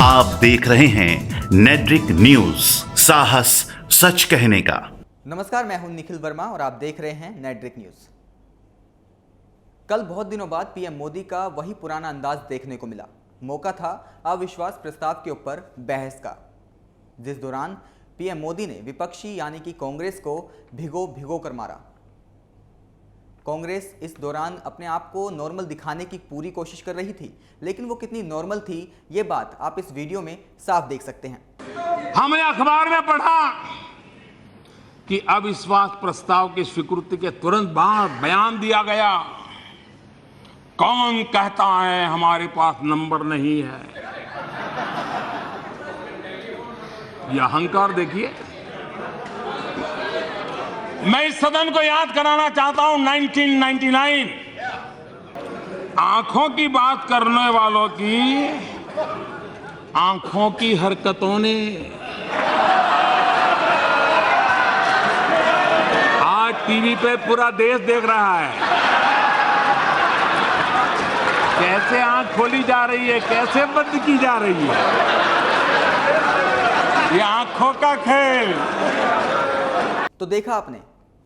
आप देख रहे हैं नेट्रिक न्यूज, साहस सच कहने का। नमस्कार, मैं हूं निखिल वर्मा और आप देख रहे हैं नेट्रिक न्यूज। कल बहुत दिनों बाद पीएम मोदी का वही पुराना अंदाज देखने को मिला। मौका था अविश्वास प्रस्ताव के ऊपर बहस का, जिस दौरान पीएम मोदी ने विपक्षी यानी कि कांग्रेस को भिगो भिगो कर मारा। कांग्रेस इस दौरान अपने आप को नॉर्मल दिखाने की पूरी कोशिश कर रही थी, लेकिन वो कितनी नॉर्मल थी ये बात आप इस वीडियो में साफ देख सकते हैं। हमने अखबार में पढ़ा कि अविश्वास प्रस्ताव की स्वीकृति के तुरंत बाद बयान दिया गया, कौन कहता है हमारे पास नंबर नहीं है। यह अहंकार देखिए। मैं इस सदन को याद कराना चाहता हूं 1999 आंखों की बात करने वालों की आंखों की हरकतों ने आज टीवी पे पूरा देश देख रहा है कैसे आंख खोली जा रही है, कैसे बंद की जा रही है। ये आंखों का खेल। तो देखा आपने,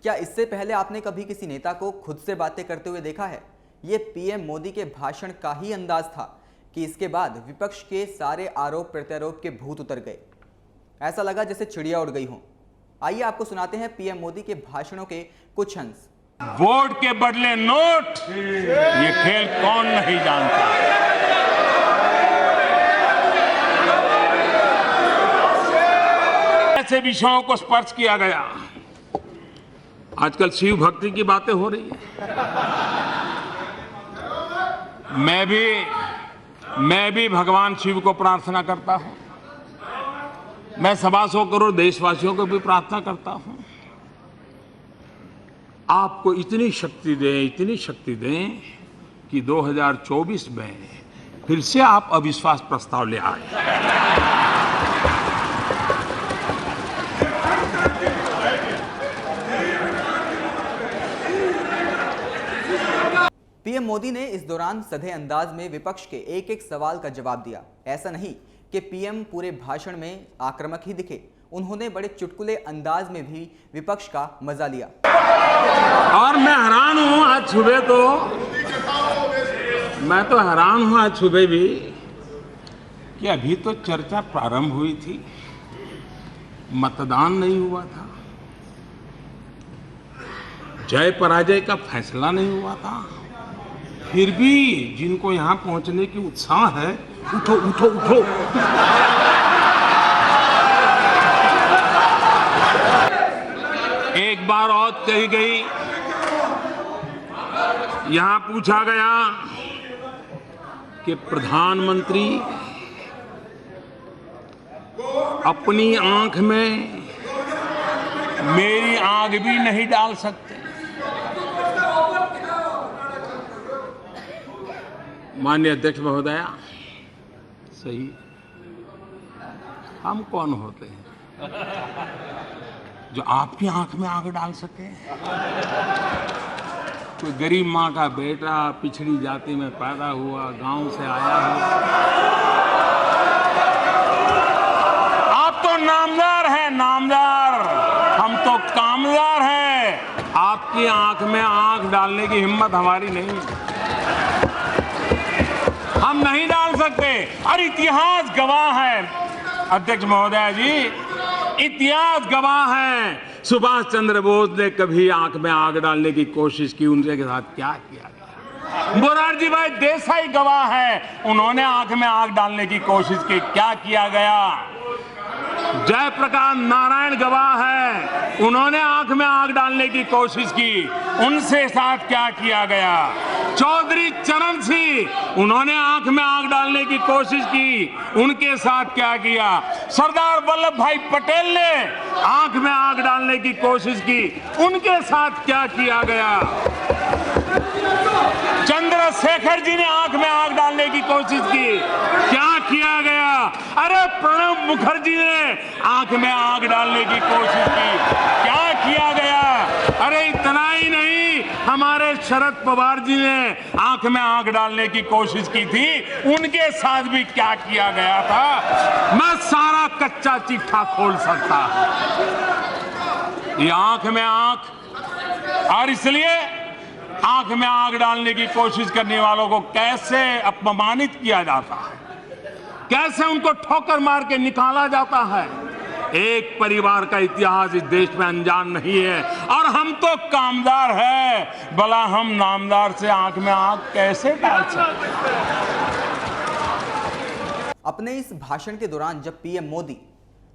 क्या इससे पहले आपने कभी किसी नेता को खुद से बातें करते हुए देखा है? ये पीएम मोदी के भाषण का ही अंदाज था कि इसके बाद विपक्ष के सारे आरोप प्रत्यारोप के भूत उतर गए। ऐसा लगा जैसे चिड़िया उड़ गई हो। आइए आपको सुनाते हैं पीएम मोदी के भाषणों के कुछ अंश। वोट के बदले नोट, ये खेल कौन नहीं जानता। ऐसे विषयों को स्पर्श किया गया। आजकल शिव भक्ति की बातें हो रही है। मैं भी भगवान शिव को प्रार्थना करता हूं। मैं 125 करोड़ देशवासियों को भी प्रार्थना करता हूं, आपको इतनी शक्ति दें कि 2024 में फिर से आप अविश्वास प्रस्ताव ले आए। पीएम मोदी ने इस दौरान सधे अंदाज में विपक्ष के एक एक सवाल का जवाब दिया। ऐसा नहीं कि पीएम पूरे भाषण में आक्रामक ही दिखे, उन्होंने बड़े चुटकुले अंदाज में भी विपक्ष का मजा लिया। और मैं हैरान हूं आज सुबह भी कि अभी तो चर्चा प्रारंभ हुई थी, मतदान नहीं हुआ था, जय पराजय का फैसला नहीं हुआ था, फिर भी जिनको यहां पहुंचने की उत्साह है, उठो उठो उठो। एक बार और कही गई, यहां पूछा गया कि प्रधानमंत्री अपनी आंख में मेरी आंख भी नहीं डाल सकते। माननीय अध्यक्ष महोदया, सही, हम कौन होते हैं जो आपकी आंख में आंख डाल सके? कोई गरीब माँ का बेटा, पिछड़ी जाति में पैदा हुआ, गांव से आया हो। आप तो नामदार हैं, नामदार, हम तो कामदार हैं। आपकी आंख में आंख डालने की हिम्मत हमारी नहीं, हम नहीं डाल सकते। और इतिहास गवाह है अध्यक्ष महोदया जी, इतिहास गवाह है। सुभाष चंद्र बोस ने कभी आंख में आग डालने की कोशिश की, उनके साथ क्या किया गया। मोरारजी भाई देसाई गवाह है, उन्होंने आंख में आग डालने की कोशिश की, क्या किया गया। जयप्रकाश नारायण गवाह है, उन्होंने आंख में आग डालने की कोशिश की, उनसे साथ क्या किया गया। चौधरी चरण सिंह, उन्होंने आंख में आग डालने की कोशिश की, उनके साथ क्या किया। सरदार वल्लभ भाई पटेल ने आंख में आग डालने की कोशिश की, उनके साथ क्या किया गया। चंद्रशेखर जी ने आंख में आग डालने की कोशिश की, क्या किया गया। अरे प्रणब मुखर्जी ने आंख में आग डालने की कोशिश की, क्या किया गया। अरे इतना ही नहीं, हमारे शरद पवार जी ने आंख में आंख डालने की कोशिश की थी, उनके साथ भी क्या किया गया था मैं सारा कच्चा चिट्ठा खोल सकता हूं। ये आंख में आंख, और इसलिए आंख में आंख डालने की कोशिश करने वालों को कैसे अपमानित किया जाता है, कैसे उनको ठोकर मार के निकाला जाता है। एक परिवार का इतिहास इस देश में अनजान नहीं है, और हम तो कामदार है, भला हम नामदार से आंख में आंख कैसे डाल सकते हैं। अपने इस भाषण के दौरान जब पीएम मोदी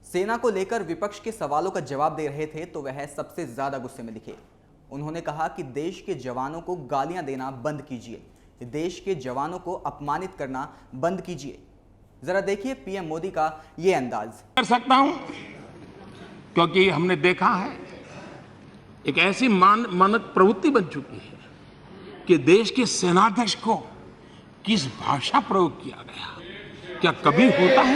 सेना को लेकर विपक्ष के सवालों का जवाब दे रहे थे तो वह सबसे ज्यादा गुस्से में दिखे। उन्होंने कहा कि देश के जवानों को गालियां देना बंद कीजिए, देश के जवानों को अपमानित करना बंद कीजिए। जरा देखिए पीएम मोदी का ये अंदाज। कर सकता हूं क्योंकि हमने देखा है एक ऐसी मानक प्रवृत्ति बन चुकी है कि देश के सेनाध्यक्ष को किस भाषा प्रयोग किया गया, क्या कभी होता है?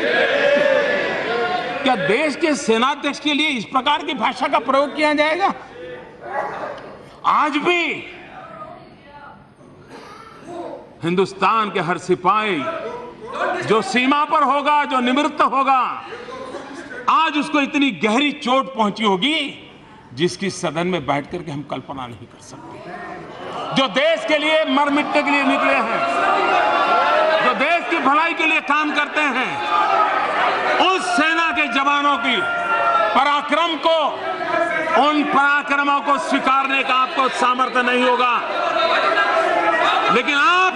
क्या देश के सेनाध्यक्ष के लिए इस प्रकार की भाषा का प्रयोग किया जाएगा? आज भी हिंदुस्तान के हर सिपाही जो सीमा पर होगा, जो निवृत्त होगा, आज उसको इतनी गहरी चोट पहुंची होगी जिसकी सदन में बैठ करके हम कल्पना नहीं कर सकते। जो देश के लिए मर मिटने के लिए निकले हैं, जो देश की भलाई के लिए काम करते हैं, उस सेना के जवानों की पराक्रम को, उन पराक्रमों को स्वीकारने का आपको सामर्थ्य नहीं होगा। लेकिन आप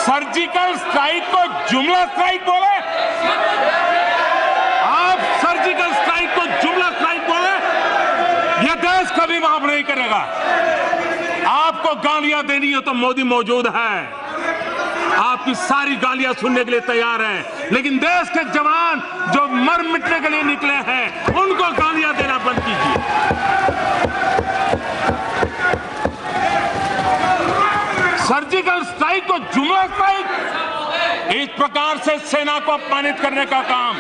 सर्जिकल स्ट्राइक को जुमला स्ट्राइक बोले, आप सर्जिकल स्ट्राइक को जुमला स्ट्राइक बोले, यह देश कभी माफ नहीं करेगा। आपको गालियां देनी है तो मोदी मौजूद है, आपकी सारी गालियां सुनने के लिए तैयार है, लेकिन देश के जवान जो मर मिटने के लिए निकले हैं उनको गालियां देना बंद कीजिए। सर्जिकल स्ट्राइक को जुमला स्ट्राइक, इस प्रकार से सेना को अपमानित करने का काम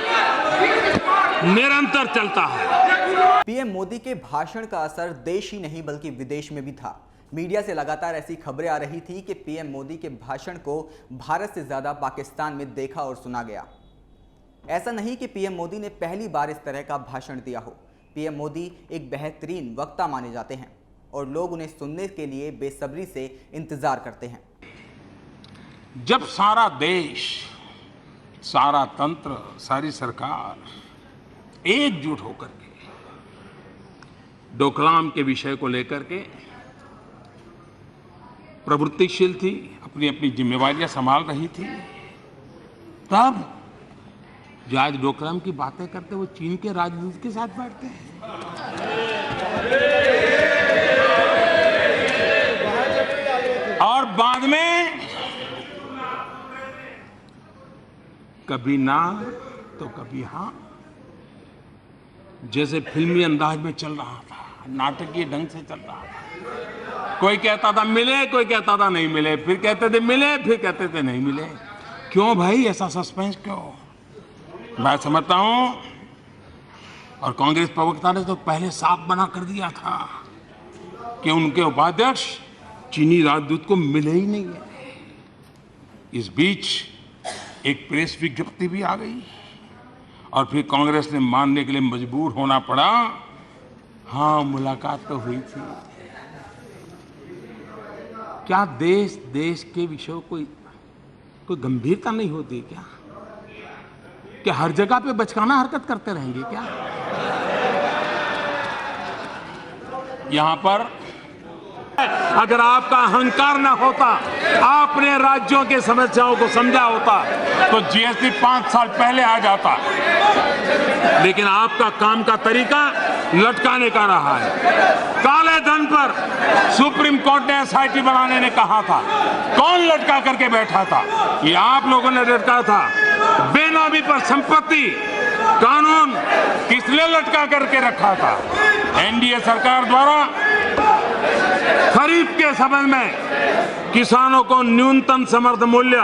निरंतर चलता है। पीएम मोदी के भाषण का असर देश ही नहीं बल्कि विदेश में भी था। मीडिया से लगातार ऐसी खबरें आ रही थी कि पीएम मोदी के भाषण को भारत से ज्यादा पाकिस्तान में देखा और सुना गया। ऐसा नहीं कि पीएम मोदी ने पहली बार इस तरह का भाषण दिया हो। पीएम मोदी एक बेहतरीन वक्ता माने जाते हैं और लोग उन्हें सुनने के लिए बेसब्री से इंतजार करते हैं। जब सारा देश, सारा तंत्र, सारी सरकार एकजुट होकर के डोकलाम के विषय को लेकर के प्रवृत्तिशील थी, अपनी अपनी जिम्मेवारियां संभाल रही थी, तब जो आज डोकलाम की बातें करते वो चीन के राजदूत के साथ बैठते हैं। और बाद में कभी ना तो कभी हां, जैसे फिल्मी अंदाज में चल रहा था, नाटकीय ढंग से चल रहा था। कोई कहता था मिले, कोई कहता था नहीं मिले, फिर कहते थे मिले, फिर कहते थे नहीं मिले। क्यों भाई ऐसा सस्पेंस क्यों? मैं समझता हूं, और कांग्रेस प्रवक्ता ने तो पहले साफ मना कर दिया था कि उनके उपाध्यक्ष चीनी राजदूत को मिले ही नहीं है। इस बीच एक प्रेस विज्ञप्ति भी आ गई और फिर कांग्रेस ने मानने के लिए मजबूर होना पड़ा, हाँ मुलाकात तो हुई थी। क्या देश के विषयों को कोई गंभीरता नहीं होती क्या? क्या हर जगह पे बचकाना हरकत करते रहेंगे क्या? यहां पर अगर आपका अहंकार न होता, आपने राज्यों के समस्याओं को समझा होता तो जीएसटी 5 साल पहले आ जाता। लेकिन आपका काम का तरीका लटकाने का रहा है। काले धन पर सुप्रीम कोर्ट ने एसआईटी बनाने ने कहा था, कौन लटका करके बैठा था? ये आप लोगों ने लटका था। बेनामी पर संपत्ति कानून किसने लटका करके रखा था? एनडीए सरकार द्वारा खरीफ के संबंध में किसानों को न्यूनतम समर्थन मूल्य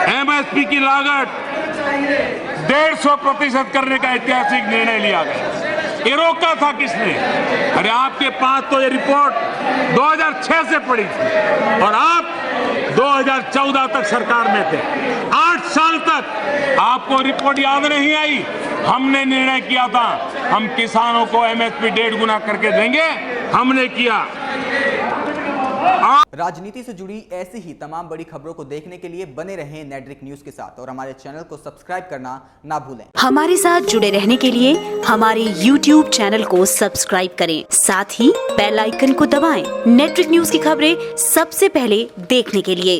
एमएसपी की लागत 150% करने का ऐतिहासिक निर्णय लिया गया। ये रोका था किसने? अरे आपके पास तो ये रिपोर्ट 2006 से पड़ी थी और आप 2014 तक सरकार में थे। 8 साल तक आपको रिपोर्ट याद नहीं आई। हमने निर्णय किया था हम किसानों को एमएसपी 1.5 गुना करके देंगे, हमने किया। राजनीति से जुड़ी ऐसी ही तमाम बड़ी खबरों को देखने के लिए बने रहें नेट्रिक न्यूज के साथ और हमारे चैनल को सब्सक्राइब करना ना भूलें। हमारे साथ जुड़े रहने के लिए हमारे YouTube चैनल को सब्सक्राइब करें, साथ ही बेल आइकन को दबाएं। नेट्रिक न्यूज की खबरें सबसे पहले देखने के लिए।